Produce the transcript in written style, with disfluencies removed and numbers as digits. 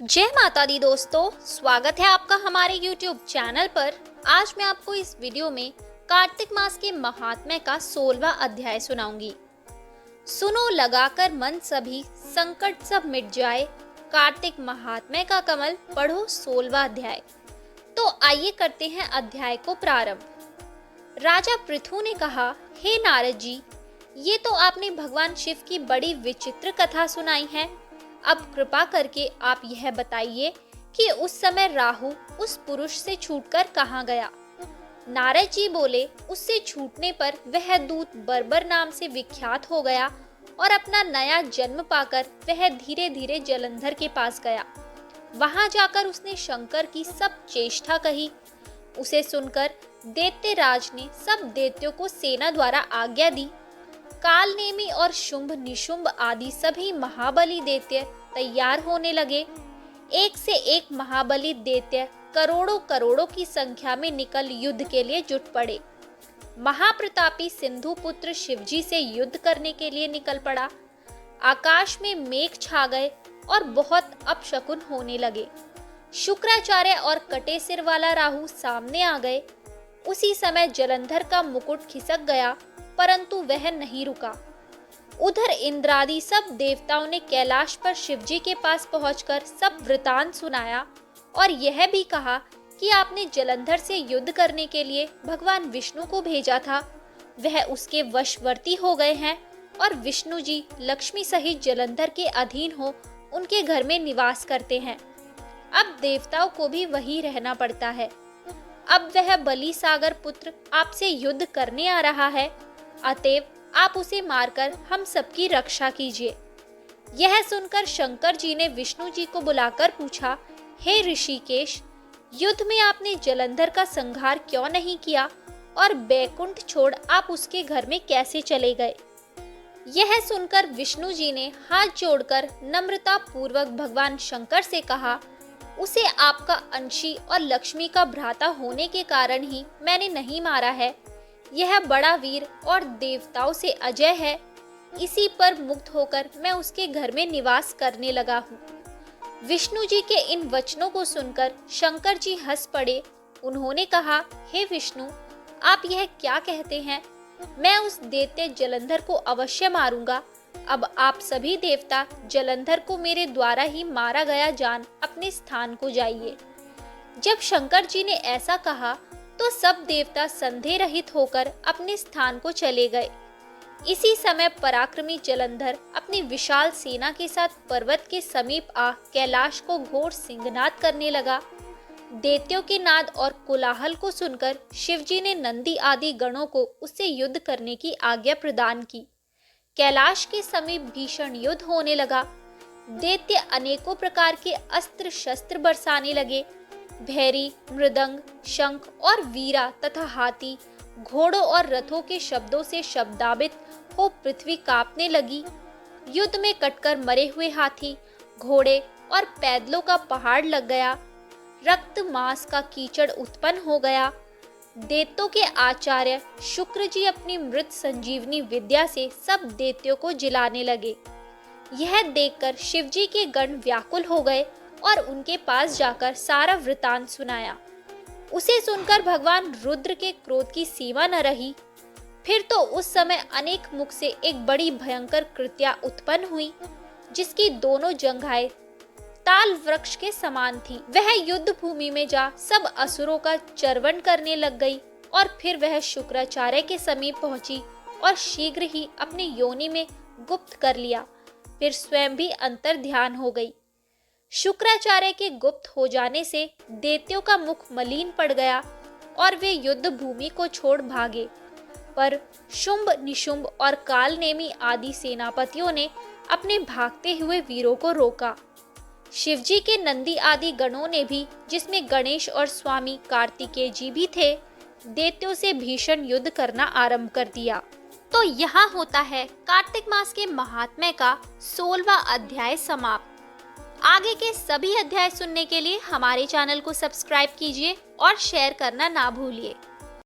जय माता दी दोस्तों, स्वागत है आपका हमारे YouTube चैनल पर। आज मैं आपको इस वीडियो में कार्तिक मास के महात्म्य का 16वां अध्याय सुनाऊंगी। सुनो लगाकर मन सभी, संकट सब मिट जाए, कार्तिक महात्म्य का कमल पढ़ो 16वां अध्याय। तो आइए करते हैं अध्याय को प्रारंभ। राजा पृथु ने कहा, हे नारद जी, ये तो आपने भगवान शिव की बड़ी विचित्र कथा सुनाई है। अब कृपा करके आप यह बताइए कि उस समय राहु उस पुरुष से छूटकर कहाँ गया। नारद जी बोले, उससे छूटने पर वह दूत बर्बर नाम से विख्यात हो गया और अपना नया जन्म पाकर वह धीरे धीरे जलंधर के पास गया। वहां जाकर उसने शंकर की सब चेष्टा कही। उसे सुनकर दैत्यराज ने सब दैत्यों को सेना द्वारा आज्ञा दी। कालनेमी और शुंभ निशुंभ आदि सभी महाबली दैत्य तैयार होने लगे। एक से एक महाबली दैत्य करोड़ों करोड़ों की संख्या में निकल युद्ध के लिए जुट पड़े। महाप्रतापी सिंधु पुत्र शिवजी से युद्ध करने के लिए निकल पड़ा। आकाश में मेघ छा गए और बहुत अपशकुन होने लगे। शुक्राचार्य और कटे सिर वाला राहु सामने आ गए। उसी समय जलंधर का मुकुट खिसक गया, परंतु वह नहीं रुका। उधर इंद्रादि सब देवताओं ने कैलाश पर शिवजी के पास पहुंचकर सब वृतांत सुनाया और यह भी कहा कि आपने जलंधर से युद्ध करने के लिए भगवान विष्णु को भेजा था। वह उसके वशवर्ती हो गए हैं और विष्णु जी लक्ष्मी सहित जलंधर के अधीन हो उनके घर में निवास करते हैं। अब देवताओं को भी वही रहना पड़ता है। अब वह बलि सागर पुत्र आपसे युद्ध करने आ रहा है, अतएव आप उसे मारकर हम सबकी रक्षा कीजिए। यह सुनकर शंकर जी ने विष्णु जी को बुलाकर पूछा, हे ऋषिकेश, युद्ध में आपने जलंधर का संहार क्यों नहीं किया और बैकुंठ छोड़ आप उसके घर में कैसे चले गए। यह सुनकर विष्णु जी ने हाथ जोड़कर नम्रता पूर्वक भगवान शंकर से कहा, उसे आपका अंशी और लक्ष्मी का भ्राता होने के कारण ही मैंने नहीं मारा है। यह बड़ा वीर और देवताओं से अजय है। इसी पर मुक्त होकर मैं उसके घर में निवास करने लगा हूँ। विष्णु जी के इन वचनों को सुनकर शंकर जी हंस पड़े। उन्होंने कहा, हे विष्णु, आप यह क्या कहते हैं? मैं उस दैत्य जलंधर को अवश्य मारूंगा। अब आप सभी देवता जलंधर को मेरे द्वारा ही मारा गया जान अपने स्थान को जाइए। जब शंकर जी ने ऐसा कहा तो सब देवता संदेह रहित होकर अपने स्थान को चले गए। इसी समय पराक्रमी जलंधर अपनी विशाल सेना के साथ पर्वत के समीप आ कैलाश को घोर सिंहनाद करने लगा। दैत्यों के नाद और कोलाहल को सुनकर शिवजी ने नंदी आदि गणों को उससे युद्ध करने की आज्ञा प्रदान की। कैलाश के समीप भीषण युद्ध होने लगा। दैत्य अनेकों प्रकार के अस्त्र शस्त्र बरसाने लगे। भैरी, मृदंग, शंख और वीरा तथा हाथी, घोड़ों और रथों के शब्दों से शब्दाबित हो पृथ्वी कांपने लगी। युद्ध में कटकर मरे हुए हाथी, घोड़े और पैदलों का पहाड़ लग गया। रक्त मांस का कीचड़ उत्पन्न हो गया। दैत्यों के आचार्य शुक्र जी अपनी मृत संजीवनी विद्या से सब दैत्यों को जिलाने लगे। यह देखकर शिवजी के गण व्याकुल हो गए और उनके पास जाकर सारा वृतांत सुनाया। उसे सुनकर भगवान रुद्र के क्रोध की सीमा न रही। फिर तो उस समय अनेक मुख से एक बड़ी भयंकर कृत्या उत्पन्न हुई, जिसकी दोनों जंघाएं ताल वृक्ष के समान थी। वह युद्ध भूमि में जा सब असुरों का चर्वण करने लग गई और फिर वह शुक्राचार्य के समीप पहुंची और शीघ्र ही अपनी योनि में गुप्त कर लिया। फिर स्वयं भी अंतर ध्यान हो गई। शुक्राचार्य के गुप्त हो जाने से दैत्यों का मुख मलिन पड़ गया और वे युद्ध भूमि को छोड़ भागे। पर शुंभ निशुंभ और कालनेमी आदि सेनापतियों ने अपने भागते हुए वीरों को रोका। शिवजी के नंदी आदि गणों ने भी, जिसमें गणेश और स्वामी कार्तिकेय जी भी थे, दैत्यों से भीषण युद्ध करना आरंभ कर दिया। तो यहाँ होता है कार्तिक मास के महात्म्य का 16वां अध्याय समाप्त। आगे के सभी अध्याय सुनने के लिए हमारे चैनल को सब्सक्राइब कीजिए और शेयर करना ना भूलिए।